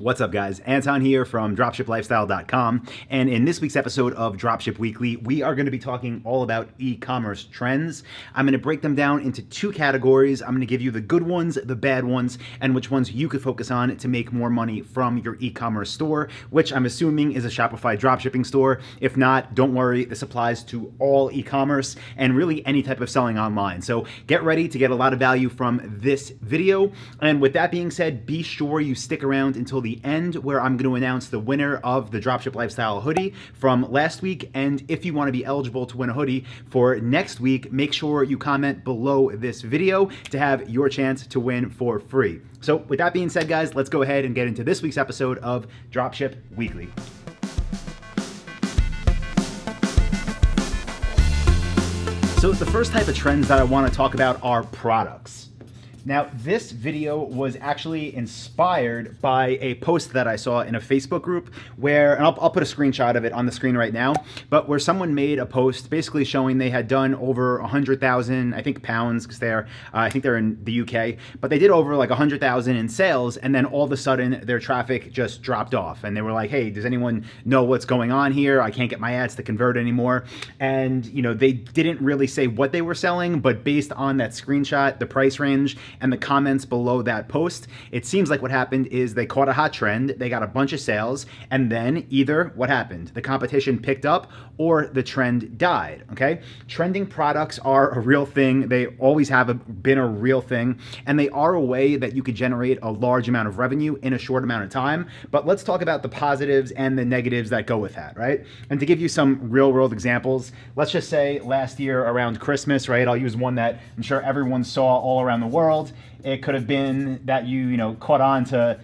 What's up, guys? Anton here from dropshiplifestyle.com, and in this week's episode of Dropship Weekly, we are going to be talking all about e-commerce trends. I'm going to break them down into two categories. I'm going to give you the good ones, the bad ones, and which ones you could focus on to make more money from your e-commerce store, which I'm assuming is a Shopify dropshipping store. If not, don't worry, this applies to all e-commerce and really any type of selling online. So get ready to get a lot of value from this video. And with that being said, be sure you stick around until the end, where I'm going to announce the winner of the Dropship Lifestyle hoodie from last week. And if you want to be eligible to win a hoodie for next week, make sure you comment below this video to have your chance to win for free. So with that being said, guys, let's go ahead and get into this week's episode of Dropship Weekly. So the first type of trends that I want to talk about are products. Now, this video was actually inspired by a post that I saw in a Facebook group where, and I'll put a screenshot of it on the screen right now, but where someone made a post basically showing they had done over 100,000, I think pounds, because I think they're in the UK, but they did over like 100,000 in sales, and then all of a sudden their traffic just dropped off, and they were like, hey, does anyone know what's going on here? I can't get my ads to convert anymore. And they didn't really say what they were selling, but based on that screenshot, the price range, and the comments below that post, it seems like what happened is they caught a hot trend, they got a bunch of sales, and then either what happened? The competition picked up or the trend died, okay? Trending products are a real thing. They always have been a real thing, and they are a way that you could generate a large amount of revenue in a short amount of time. But let's talk about the positives and the negatives that go with that, right? And to give you some real world examples, let's just say last year around Christmas, right? I'll use one that I'm sure everyone saw all around the world. It could have been that you caught on to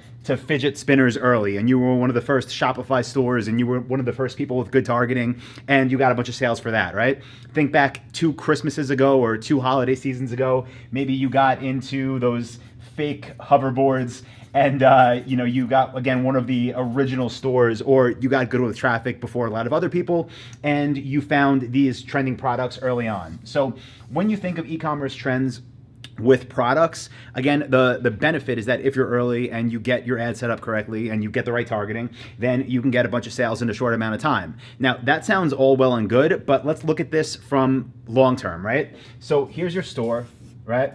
fidget spinners early, and you were one of the first Shopify stores, and you were one of the first people with good targeting, and you got a bunch of sales for that, right? Think back 2 Christmases ago or 2 holiday seasons ago, maybe you got into those fake hoverboards, and you got, again, one of the original stores, or you got good with traffic before a lot of other people, and you found these trending products early on. So when you think of e-commerce trends with products, again, the benefit is that if you're early and you get your ad set up correctly and you get the right targeting, then you can get a bunch of sales in a short amount of time. Now, that sounds all well and good, but let's look at this from long term, right? So here's your store, right?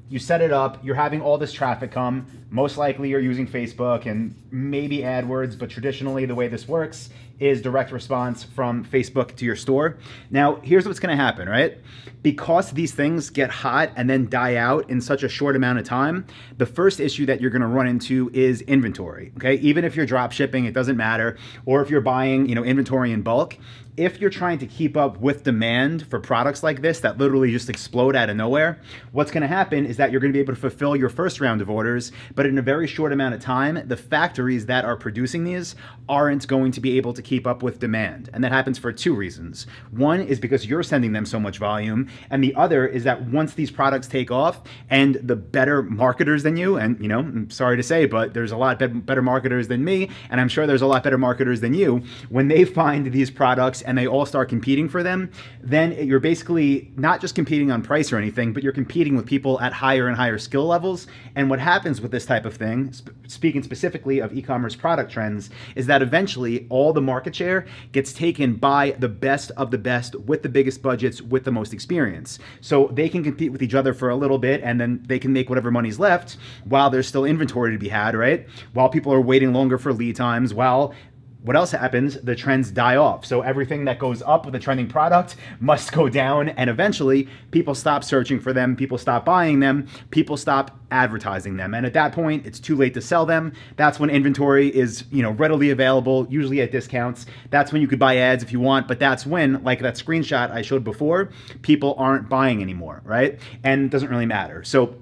You set it up, you're having all this traffic come. Most likely you're using Facebook and maybe AdWords, but traditionally the way this works is direct response from Facebook to your store. Now, here's what's gonna happen, right? Because these things get hot and then die out in such a short amount of time, the first issue that you're gonna run into is inventory, okay? Even if you're drop shipping, it doesn't matter, or if you're buying, inventory in bulk, if you're trying to keep up with demand for products like this that literally just explode out of nowhere, what's gonna happen is that you're gonna be able to fulfill your first round of orders, but in a very short amount of time, the factories that are producing these aren't going to be able to keep up with demand. And that happens for 2 reasons. One is because you're sending them so much volume, and the other is that once these products take off and the better marketers than you, and I'm sorry to say, but there's a lot better marketers than me, and I'm sure there's a lot better marketers than you, when they find these products and they all start competing for them, then you're basically not just competing on price or anything, but you're competing with people at higher and higher skill levels. And what happens with this type of thing, speaking specifically of e-commerce product trends, is that eventually all the market share gets taken by the best of the best with the biggest budgets, with the most experience. So they can compete with each other for a little bit, and then they can make whatever money's left while there's still inventory to be had, right? While people are waiting longer for lead times, while what else happens? The trends die off. So everything that goes up with a trending product must go down, and eventually people stop searching for them, people stop buying them, people stop advertising them. And at that point, it's too late to sell them. That's when inventory is, readily available, usually at discounts. That's when you could buy ads if you want, but that's when, like that screenshot I showed before, people aren't buying anymore, right? And it doesn't really matter. So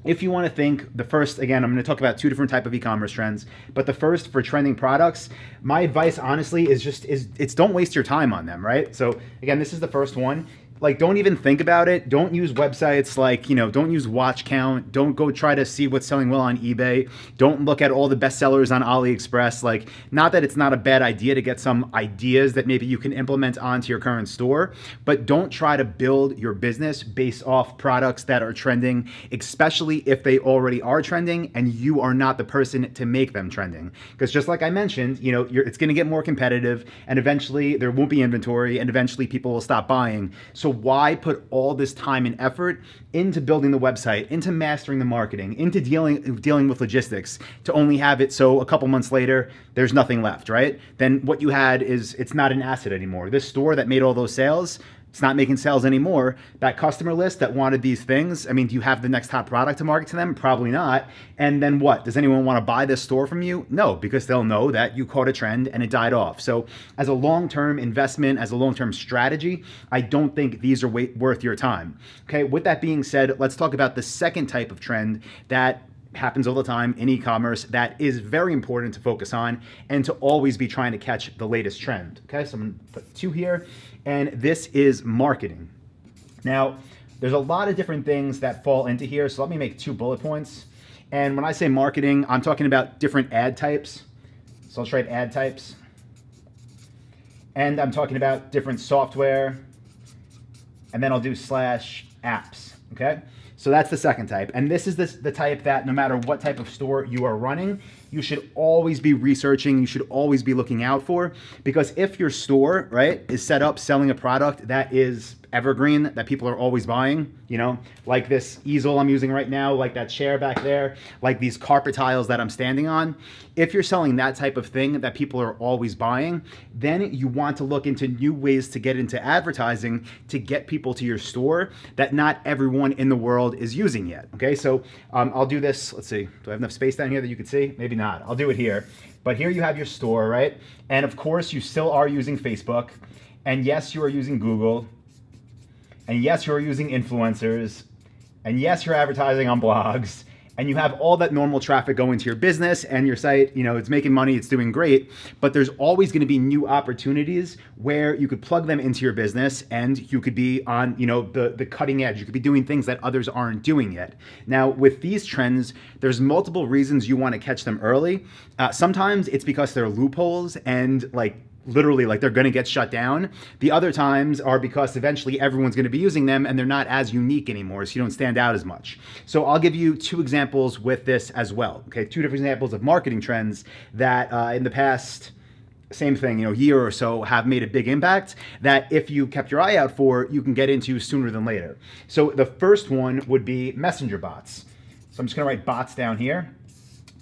if you want to think, the first, again, I'm going to talk about 2 different type of e-commerce trends, but the first for trending products, my advice honestly is don't waste your time on them, right? So again, this is the first one. like, don't even think about it. Don't use websites like, don't use watch count. Don't go try to see what's selling well on eBay. Don't look at all the best sellers on AliExpress. Like, not that it's not a bad idea to get some ideas that maybe you can implement onto your current store, but don't try to build your business based off products that are trending, especially if they already are trending and you are not the person to make them trending. Because just like I mentioned, it's going to get more competitive, and eventually there won't be inventory, and eventually people will stop buying. So why put all this time and effort into building the website, into mastering the marketing, into dealing with logistics, to only have it so a couple months later there's nothing left, right? Then what you had is, it's not an asset anymore. This store that made all those sales, it's not making sales anymore. That customer list that wanted these things, I mean, do you have the next top product to market to them? Probably not. And then what? Does anyone want to buy this store from you? No, because they'll know that you caught a trend and it died off. So as a long-term investment, as a long-term strategy, I don't think these are worth your time. Okay, with that being said, let's talk about the second type of trend that happens all the time in e-commerce that is very important to focus on and to always be trying to catch the latest trend. Okay, so I'm gonna put 2 here, and this is marketing. Now, there's a lot of different things that fall into here, so let me make 2 bullet points. And when I say marketing, I'm talking about different ad types. So I'll trade ad types. And I'm talking about different software, and then I'll do /apps, okay? So that's the second type. And this is the type that no matter what type of store you are running, you should always be researching, you should always be looking out for. Because if your store, right, is set up selling a product that is evergreen, that people are always buying, like this easel I'm using right now, like that chair back there, like these carpet tiles that I'm standing on. If you're selling that type of thing that people are always buying, then you want to look into new ways to get into advertising to get people to your store that not everyone in the world is using yet. Okay, so I'll do this. Let's see, do I have enough space down here that you can see? Maybe not. I'll do it here. But here you have your store, right? And of course, you still are using Facebook. And yes, you are using Google. And yes, you're using influencers. And yes, you're advertising on blogs. And you have all that normal traffic going to your business and your site. It's making money, it's doing great. But there's always going to be new opportunities where you could plug them into your business and you could be on, the cutting edge. You could be doing things that others aren't doing yet. Now, with these trends, there's multiple reasons you want to catch them early. Sometimes it's because there are loopholes and literally they're going to get shut down. The other times are because eventually everyone's going to be using them and they're not as unique anymore, so you don't stand out as much. So I'll give you 2 examples with this as well. Okay, 2 different examples of marketing trends that in the past, same thing, year or so, have made a big impact that if you kept your eye out for, you can get into sooner than later. So the first one would be messenger bots. So I'm just going to write bots down here,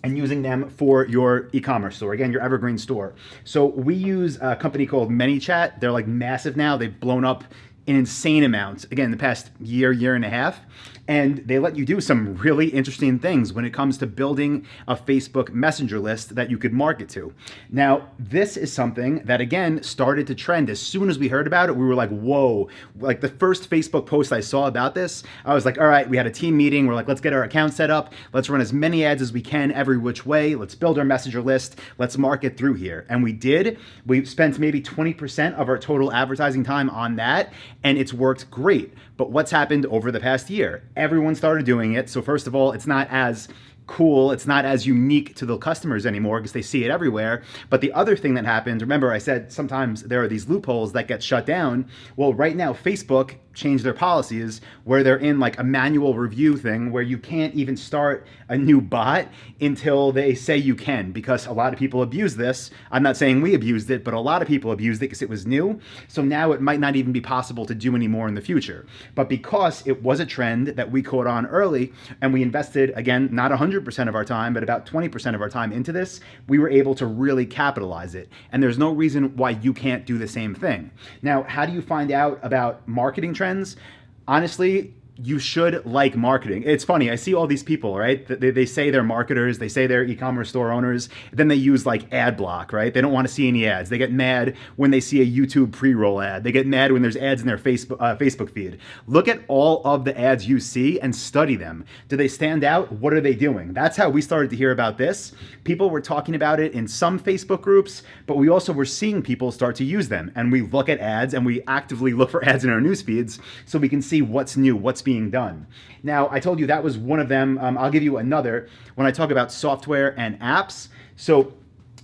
and using them for your e-commerce store, again, your evergreen store. So we use a company called MiniChat. They're massive now. They've blown up in insane amounts, again, the past year and a half. And they let you do some really interesting things when it comes to building a Facebook Messenger list that you could market to. Now, this is something that, again, started to trend. As soon as we heard about it, we were like, whoa. Like the first Facebook post I saw about this, I was like, all right, we had a team meeting. We're like, let's get our account set up. Let's run as many ads as we can every which way. Let's build our Messenger list. Let's market through here. And we did. We spent maybe 20% of our total advertising time on that, and it's worked great. But what's happened over the past year? Everyone started doing it. So first of all, it's not as cool. It's not as unique to the customers anymore because they see it everywhere. But the other thing that happened, remember I said sometimes there are these loopholes that get shut down. Well, right now, Facebook changed their policies where they're in a manual review thing where you can't even start a new bot until they say you can, because a lot of people abuse this. I'm not saying we abused it, but a lot of people abused it because it was new. So now it might not even be possible to do anymore in the future. But because it was a trend that we caught on early and we invested, again, not 100% of our time, but about 20% of our time into this, we were able to really capitalize it. And there's no reason why you can't do the same thing. Now, how do you find out about marketing trends? Honestly, you should like marketing. It's funny, I see all these people, right? They say they're marketers, they say they're e-commerce store owners, then they use like ad block, right? They don't want to see any ads. They get mad when they see a YouTube pre-roll ad. They get mad when there's ads in their Facebook feed. Look at all of the ads you see and study them. Do they stand out? What are they doing? That's how we started to hear about this. People were talking about it in some Facebook groups, but we also were seeing people start to use them. And we look at ads and we actively look for ads in our news feeds so we can see what's new, what's being done. Now, I told you that was one of them. I'll give you another when I talk about software and apps. So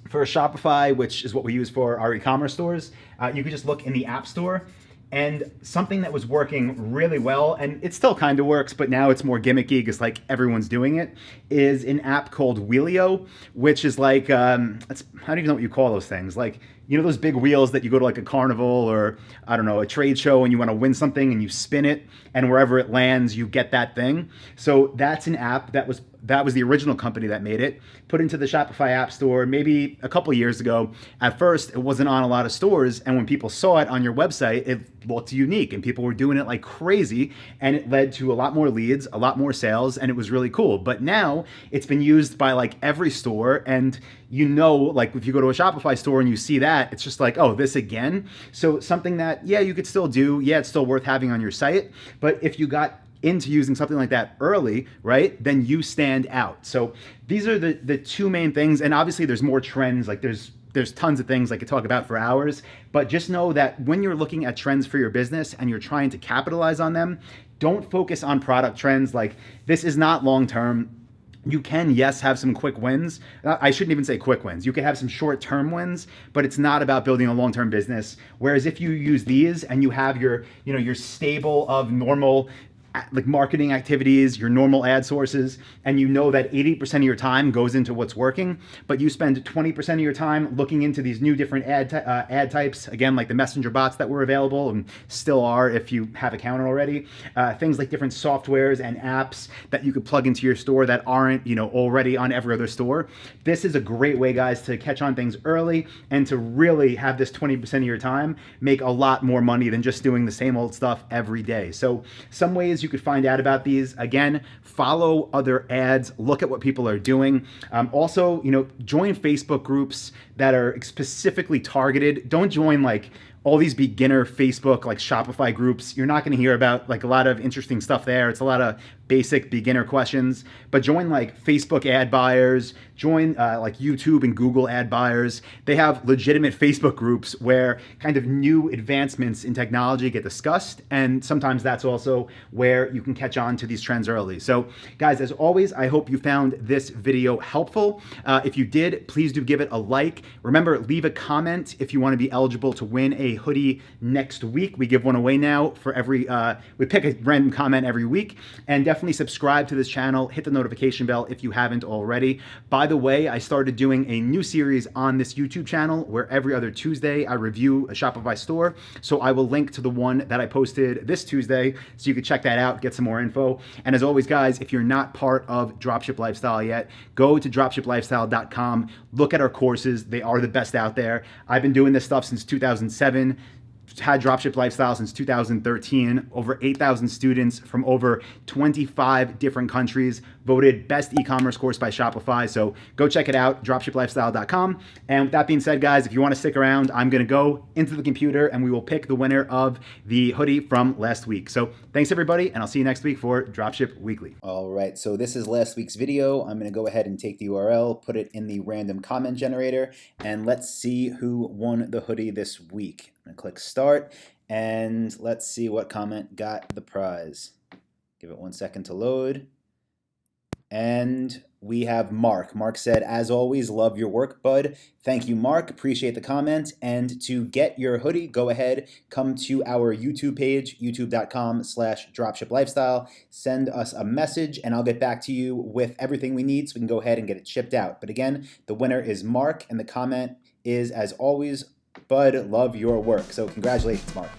for Shopify, which is what we use for our e-commerce stores, you could just look in the App Store. And something that was working really well, and it still kind of works, but now it's more gimmicky because like everyone's doing it, is an app called Wheelio, which is like, I don't even know what you call those things. Like, you know those big wheels that you go to like a carnival or, I don't know, a trade show and you want to win something and you spin it and wherever it lands, you get that thing. So that's an app that was the original company that made it, put into the Shopify App Store maybe a couple years ago. At first, it wasn't on a lot of stores, and when people saw it on your website, it looked unique, and people were doing it like crazy, and it led to a lot more leads, a lot more sales, and it was really cool. But now, it's been used by like every store, and you know, like if you go to a Shopify store and you see that, it's just like, oh, this again? So something that, yeah, you could still do, yeah, it's still worth having on your site, but if you got into using something like that early, right, then you stand out. So these are the two main things. And obviously there's more trends, like there's tons of things I could talk about for hours, but just know that when you're looking at trends for your business and you're trying to capitalize on them, don't focus on product trends. Like this is not long-term. You can, yes, have some quick wins. I shouldn't even say quick wins. You can have some short-term wins, but it's not about building a long-term business. Whereas if you use these and you have your stable of normal like marketing activities, your normal ad sources, and you know that 80% of your time goes into what's working, but you spend 20% of your time looking into these new different ad types, again, like the messenger bots that were available and still are if you have accounted already, things like different softwares and apps that you could plug into your store that aren't, already on every other store. This is a great way, guys, to catch on things early and to really have this 20% of your time make a lot more money than just doing the same old stuff every day. So some ways you could find out about these. Again, follow other ads, look at what people are doing. Also, join Facebook groups that are specifically targeted. Don't join like all these beginner Facebook like Shopify groups. You're not going to hear about like a lot of interesting stuff there. It's a lot of basic beginner questions, but join like Facebook ad buyers, join like YouTube and Google ad buyers. They have legitimate Facebook groups where kind of new advancements in technology get discussed. And sometimes that's also where you can catch on to these trends early. So guys, as always, I hope you found this video helpful. If you did, please do give it a like. Remember, leave a comment if you want to be eligible to win a hoodie next week. We give one away now for every, we pick a random comment every week. And definitely subscribe to this channel, hit the notification bell if you haven't already. By the way, I started doing a new series on this YouTube channel where every other Tuesday I review a Shopify store. So I will link to the one that I posted this Tuesday so you can check that out, get some more info. And as always, guys, if you're not part of Dropship Lifestyle yet, go to dropshiplifestyle.com, look at our courses. They are the best out there. I've been doing this stuff since 2007. Had Dropship Lifestyle since 2013, over 8,000 students from over 25 different countries, voted best e-commerce course by Shopify. So go check it out, dropshiplifestyle.com. And with that being said, guys, if you want to stick around, I'm going to go into the computer and we will pick the winner of the hoodie from last week. So thanks everybody, and I'll see you next week for Dropship Weekly. All right, so this is last week's video. I'm going to go ahead and take the URL, put it in the random comment generator, and let's see who won the hoodie this week. I'm going to click start, and let's see what comment got the prize. Give it 1 second to load. And we have Mark. Mark said, as always, love your work, bud. Thank you, Mark. Appreciate the comment. And to get your hoodie, go ahead, come to our YouTube page, youtube.com/dropshiplifestyle. Send us a message, and I'll get back to you with everything we need so we can go ahead and get it shipped out. But again, the winner is Mark, and the comment is, as always, bud, love your work. So congratulations, Mark.